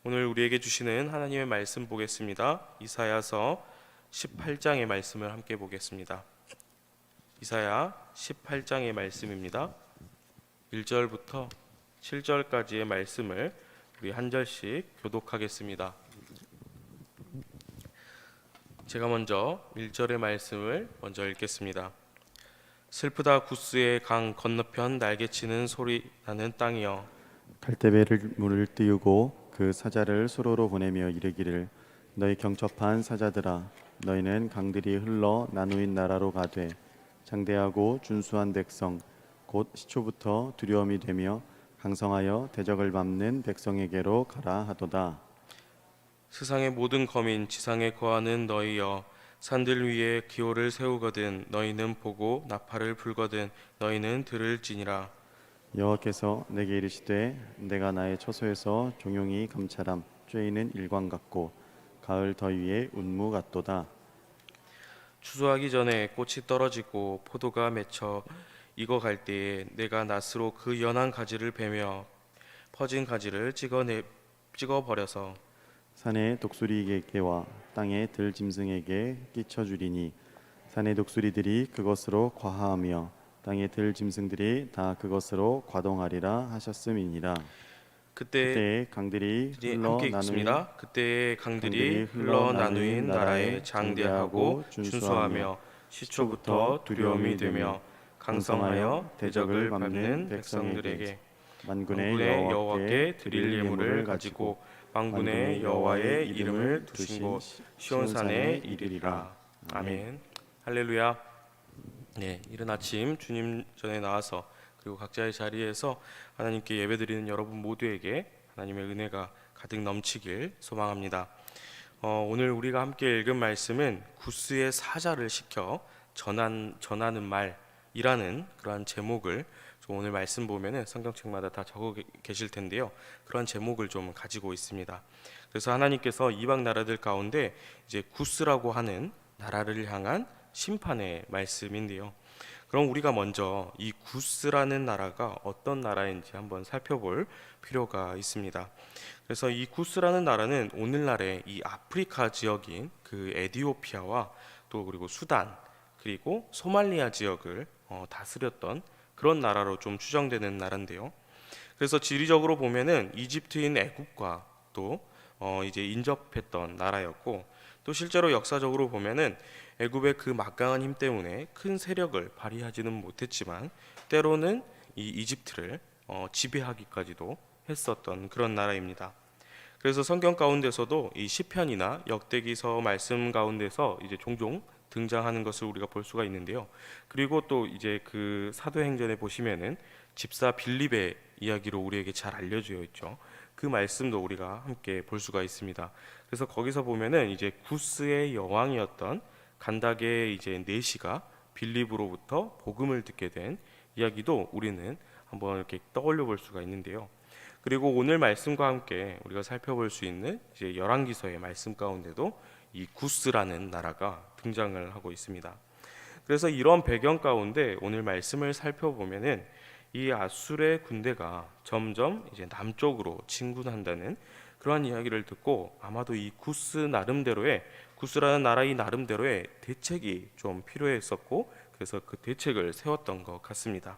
오늘 우리에게 주시는 하나님의 말씀 보겠습니다. 이사야서 18장의 말씀을 함께 보겠습니다. 이사야 18장의 말씀입니다. 1절부터 7절까지의 말씀을 우리 한 절씩 교독하겠습니다. 제가 먼저 1절의 말씀을 먼저 읽겠습니다. 슬프다 구스의 강 건너편 날개치는 소리 나는 땅이여, 갈대배를 물을 띄우고 그 사자를 수로로 보내며 이르기를 너희 경첩한 사자들아, 너희는 강들이 흘러 나누인 나라로 가되 장대하고 준수한 백성 곧 시초부터 두려움이 되며 강성하여 대적을 밟는 백성에게로 가라 하도다. 세상의 모든 거민 지상에 거하는 너희여, 산들 위에 기호를 세우거든 너희는 보고 나팔을 불거든 너희는 들을지니라. 여호와께서 내게 이르시되 내가 나의 처소에서 종용이 감찰함 쬐이는 일광 같고 가을 더위에 운무 같도다. 추수하기 전에 꽃이 떨어지고 포도가 맺혀 익어갈 때에 내가 낫으로 그 연한 가지를 베며 퍼진 가지를 찍어버려서 산의 독수리에게와 땅의 들짐승에게 끼쳐주리니 산의 독수리들이 그것으로 과하며 땅의 들짐승들이 다 그것으로 과동하리라 하셨음이니라. 그때 강들이 흘러 함께 나누인 읽습니다. 그때의 강들이 흘러 나누인 나라에 장대하고 준수하며 시초부터 두려움이 되며 강성하여 대적을 밟는 백성들에게 만군의 여호와께 드릴 예물을 가지고 만군의 여호와의 이름을 두신 곳 시온산에 이르리라. 아멘. 할렐루야. 네, 이른 아침 주님 전에 나와서 그리고 각자의 자리에서 하나님께 예배드리는 여러분 모두에게 하나님의 은혜가 가득 넘치길 소망합니다. 오늘 우리가 함께 읽은 말씀은 구스의 사자를 시켜 전하는 말이라는 그러한 제목을 좀 오늘 말씀 보면은 성경책마다 다 적어 계실 텐데요. 그런 제목을 좀 가지고 있습니다. 그래서 하나님께서 이방 나라들 가운데 이제 구스라고 하는 나라를 향한 심판의 말씀인데요. 그럼 우리가 먼저 이 구스라는 나라가 어떤 나라인지 한번 살펴볼 필요가 있습니다. 그래서 이 구스라는 나라는 오늘날의 이 아프리카 지역인 그 에디오피아와 또 그리고 수단 그리고 소말리아 지역을 다스렸던 그런 나라로 좀 추정되는 나라인데요. 그래서 지리적으로 보면은 이집트인 애국과 또 이제 인접했던 나라였고, 또 실제로 역사적으로 보면은 애굽의 그 막강한 힘 때문에 큰 세력을 발휘하지는 못했지만 때로는 이 이집트를 지배하기까지도 했었던 그런 나라입니다. 그래서 성경 가운데서도 이 시편이나 역대기서 말씀 가운데서 이제 종종 등장하는 것을 우리가 볼 수가 있는데요. 그리고 또 이제 그 사도행전에 보시면은 집사 빌립의 이야기로 우리에게 잘 알려져 있죠. 그 말씀도 우리가 함께 볼 수가 있습니다. 그래서 거기서 보면은 이제 구스의 여왕이었던 간닥의 이제 내시가 빌립으로부터 복음을 듣게 된 이야기도 우리는 한번 이렇게 떠올려 볼 수가 있는데요. 그리고 오늘 말씀과 함께 우리가 살펴볼 수 있는 이제 열왕기서의 말씀 가운데도 이 구스라는 나라가 등장을 하고 있습니다. 그래서 이런 배경 가운데 오늘 말씀을 살펴보면은 이 아술의 군대가 점점 이제 남쪽으로 진군한다는 그러한 이야기를 듣고 아마도 이 구스라는 나라 이 나름대로의 대책이 좀 필요했었고, 그래서 그 대책을 세웠던 것 같습니다.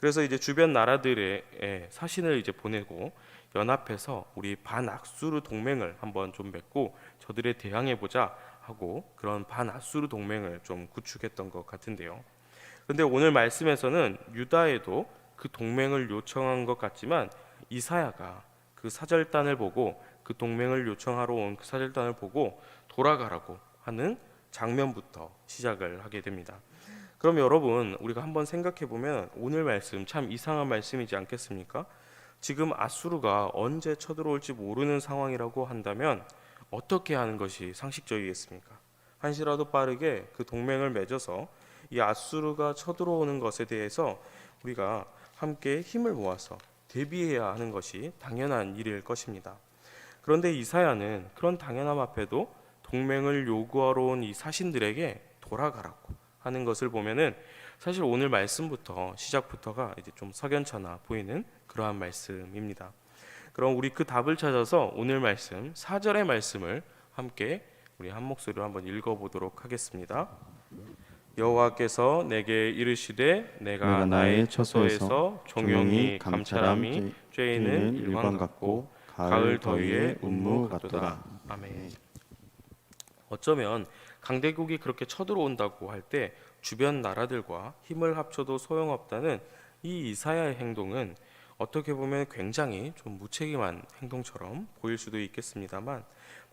그래서 이제 주변 나라들의 사신을 이제 보내고 연합해서 우리 반악수르 동맹을 한번 좀 맺고 저들에 대항해 보자 하고 그런 반아수르 동맹을 좀 구축했던 것 같은데요. 그런데 오늘 말씀에서는 유다에도 그 동맹을 요청한 것 같지만 이사야가 그 사절단을 보고 그 동맹을 요청하러 온 그 사절단을 보고 돌아가라고 하는 장면부터 시작을 하게 됩니다. 그럼 여러분, 우리가 한번 생각해 보면 오늘 말씀 참 이상한 말씀이지 않겠습니까? 지금 아수르가 언제 쳐들어올지 모르는 상황이라고 한다면 어떻게 하는 것이 상식적이겠습니까? 한시라도 빠르게 그 동맹을 맺어서 이 아수르가 쳐들어오는 것에 대해서 우리가 함께 힘을 모아서 대비해야 하는 것이 당연한 일일 것입니다. 그런데 이사야는 그런 당연함 앞에도 동맹을 요구하러 온 이 사신들에게 돌아가라고 하는 것을 보면은 사실 오늘 말씀부터 시작부터가 이제 좀 석연찮아 보이는 그러한 말씀입니다. 그럼 우리 그 답을 찾아서 오늘 말씀 4절의 말씀을 함께 우리 한 목소리로 한번 읽어보도록 하겠습니다. 여호와께서 내게 이르시되 내가 나의 처소에서 종용이 감찰함이 죄인은 일광 같고 가을 더위에 운무 같도다. 아멘. 어쩌면 강대국이 그렇게 쳐들어온다고 할 때 주변 나라들과 힘을 합쳐도 소용없다는 이 이사야의 행동은 어떻게 보면 굉장히 좀 무책임한 행동처럼 보일 수도 있겠습니다만,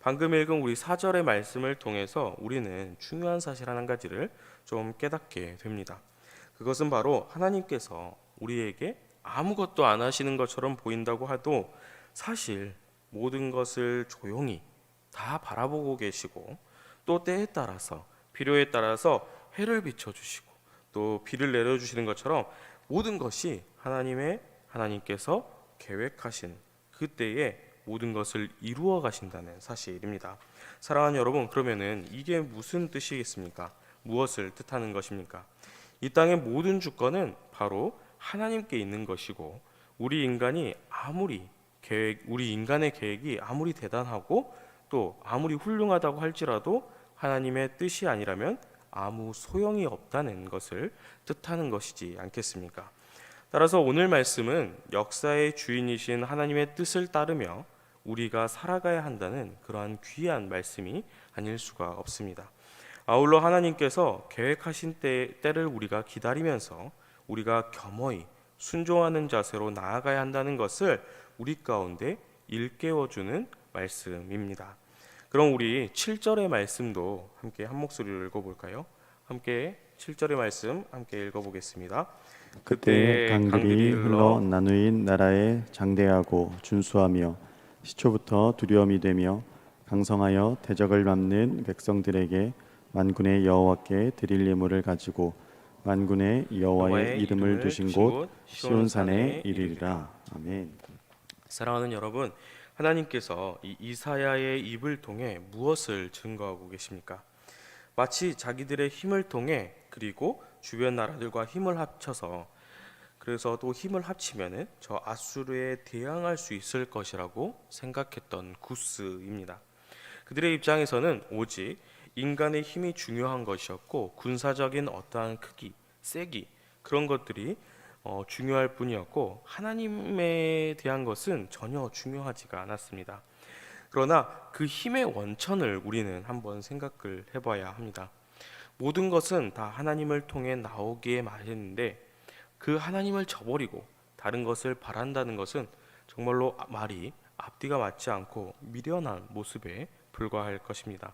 방금 읽은 우리 4절의 말씀을 통해서 우리는 중요한 사실 한 가지를 좀 깨닫게 됩니다. 그것은 바로 하나님께서 우리에게 아무것도 안 하시는 것처럼 보인다고 해도 사실 모든 것을 조용히 다 바라보고 계시고, 또 때에 따라서 필요에 따라서 해를 비춰주시고 또 비를 내려주시는 것처럼 모든 것이 하나님께서 계획하신 그때에 모든 것을 이루어 가신다는 사실입니다. 사랑하는 여러분, 그러면은 이게 무슨 뜻이겠습니까? 무엇을 뜻하는 것입니까? 이 땅의 모든 주권은 바로 하나님께 있는 것이고, 우리 인간의 계획이 아무리 대단하고 또 아무리 훌륭하다고 할지라도 하나님의 뜻이 아니라면 아무 소용이 없다는 것을 뜻하는 것이지 않겠습니까? 따라서 오늘 말씀은 역사의 주인이신 하나님의 뜻을 따르며 우리가 살아가야 한다는 그러한 귀한 말씀이 아닐 수가 없습니다. 아울러 하나님께서 계획하신 때를 우리가 기다리면서 우리가 겸허히 순종하는 자세로 나아가야 한다는 것을 우리 가운데 일깨워주는 말씀입니다. 그럼 우리 7절의 말씀도 함께 한 목소리로 읽어볼까요? 함께 7절의 말씀 함께 읽어보겠습니다. 그때 강들이 흘러 나누인 나라에 장대하고 준수하며 시초부터 두려움이 되며 강성하여 대적을 밟는 백성들에게 만군의 여호와께 드릴 예물을 가지고 만군의 여호와의 이름을 두신 곳 시온산에 이르리라. 아멘. 사랑하는 여러분, 하나님께서 이 이사야의 입을 통해 무엇을 증거하고 계십니까? 마치 자기들의 힘을 통해, 그리고 주변 나라들과 힘을 합쳐서, 그래서 또 힘을 합치면은 저 아수르에 대항할 수 있을 것이라고 생각했던 구스입니다. 그들의 입장에서는 오직 인간의 힘이 중요한 것이었고, 군사적인 어떠한 크기, 세기, 그런 것들이 중요할 뿐이었고, 하나님에 대한 것은 전혀 중요하지가 않았습니다. 그러나 그 힘의 원천을 우리는 한번 생각을 해봐야 합니다. 모든 것은 다 하나님을 통해 나오기에 마련인데, 그 하나님을 저버리고 다른 것을 바란다는 것은 정말로 말이 앞뒤가 맞지 않고 미련한 모습에 불과할 것입니다.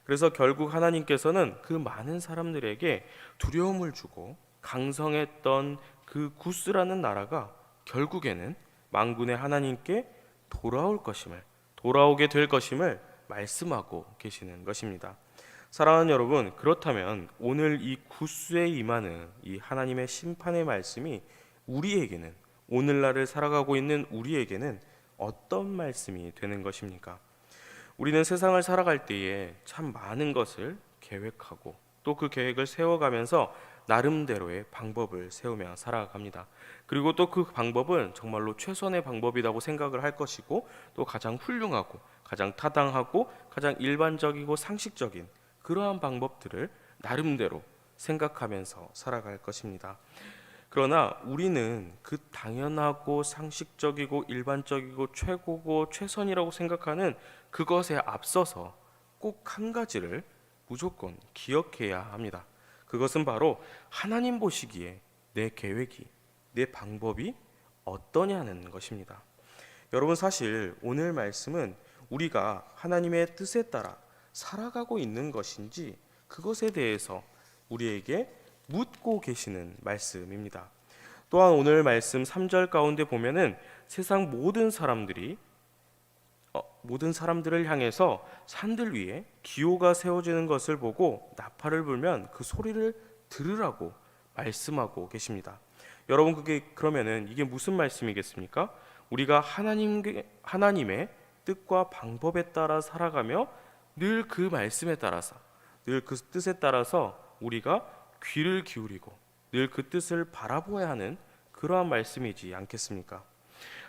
그래서 결국 하나님께서는 그 많은 사람들에게 두려움을 주고 강성했던 그 구스라는 나라가 결국에는 만군의 하나님께 돌아오게 될 것임을 말씀하고 계시는 것입니다. 사랑하는 여러분, 그렇다면 오늘 이 구스에 임하는 이 하나님의 심판의 말씀이 우리에게는, 오늘날을 살아가고 있는 우리에게는 어떤 말씀이 되는 것입니까? 우리는 세상을 살아갈 때에 참 많은 것을 계획하고 또 그 계획을 세워가면서 나름대로의 방법을 세우며 살아갑니다. 그리고 또 그 방법은 정말로 최선의 방법이라고 생각을 할 것이고, 또 가장 훌륭하고 가장 타당하고 가장 일반적이고 상식적인 그러한 방법들을 나름대로 생각하면서 살아갈 것입니다. 그러나 우리는 그 당연하고 상식적이고 일반적이고 최고고 최선이라고 생각하는 그것에 앞서서 꼭 한 가지를 무조건 기억해야 합니다. 그것은 바로 하나님 보시기에 내 계획이, 내 방법이 어떠냐는 것입니다. 여러분, 사실 오늘 말씀은 우리가 하나님의 뜻에 따라 살아가고 있는 것인지 그것에 대해서 우리에게 묻고 계시는 말씀입니다. 또한 오늘 말씀 3절 가운데 보면은 세상 모든 사람들을 향해서 산들 위에 기호가 세워지는 것을 보고 나팔을 불면 그 소리를 들으라고 말씀하고 계십니다. 여러분, 그러면은 이게 무슨 말씀이겠습니까? 우리가 하나님의 뜻과 방법에 따라 살아가며 늘 그 말씀에 따라서, 늘 그 뜻에 따라서 우리가 귀를 기울이고 늘 그 뜻을 바라보아야 하는 그러한 말씀이지 않겠습니까?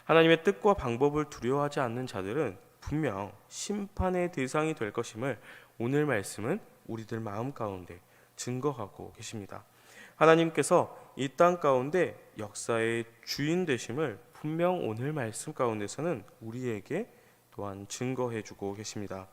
하나님의 뜻과 방법을 두려워하지 않는 자들은 분명 심판의 대상이 될 것임을 오늘 말씀은 우리들 마음 가운데 증거하고 계십니다. 하나님께서 이 땅 가운데 역사의 주인 되심을 분명 오늘 말씀 가운데서는 우리에게 또한 증거해 주고 계십니다.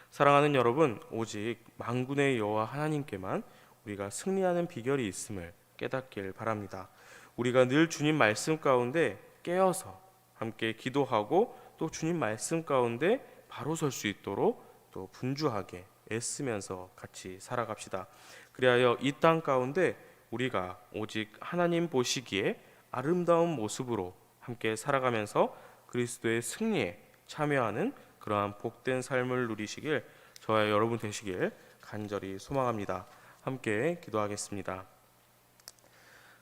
사랑하는 여러분, 오직 만군의 여호와 하나님께만 우리가 승리하는 비결이 있음을 깨닫길 바랍니다. 우리가 늘 주님 말씀 가운데 깨어서 함께 기도하고 또 주님 말씀 가운데 바로 설 수 있도록 또 분주하게 애쓰면서 같이 살아갑시다. 그리하여 이 땅 가운데 우리가 오직 하나님 보시기에 아름다운 모습으로 함께 살아가면서 그리스도의 승리에 참여하는 그러한 복된 삶을 누리시길 저와 여러분 되시길 간절히 소망합니다. 함께 기도하겠습니다.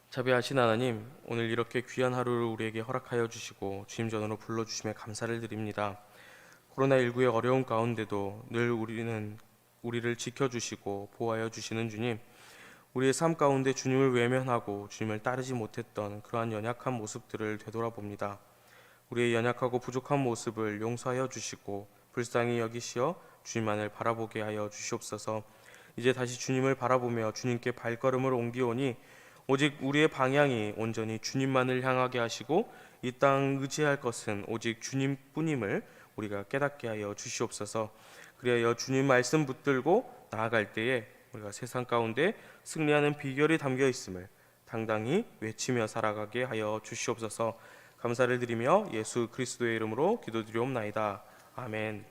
자비하신 하나님, 오늘 이렇게 귀한 하루를 우리에게 허락하여 주시고 주님 전으로 불러주심에 감사를 드립니다. 코로나19의 어려운 가운데도 늘 우리를 지켜주시고 보호하여 주시는 주님, 우리의 삶 가운데 주님을 외면하고 주님을 따르지 못했던 그러한 연약한 모습들을 되돌아봅니다. 우리의 연약하고 부족한 모습을 용서하여 주시고 불쌍히 여기시어 주님만을 바라보게 하여 주시옵소서. 이제 다시 주님을 바라보며 주님께 발걸음을 옮기오니 오직 우리의 방향이 온전히 주님만을 향하게 하시고 이 땅 의지할 것은 오직 주님뿐임을 우리가 깨닫게 하여 주시옵소서. 그리하여 주님 말씀 붙들고 나아갈 때에 우리가 세상 가운데 승리하는 비결이 담겨 있음을 당당히 외치며 살아가게 하여 주시옵소서. 감사를 드리며 예수 그리스도의 이름으로 기도드리옵나이다. 아멘.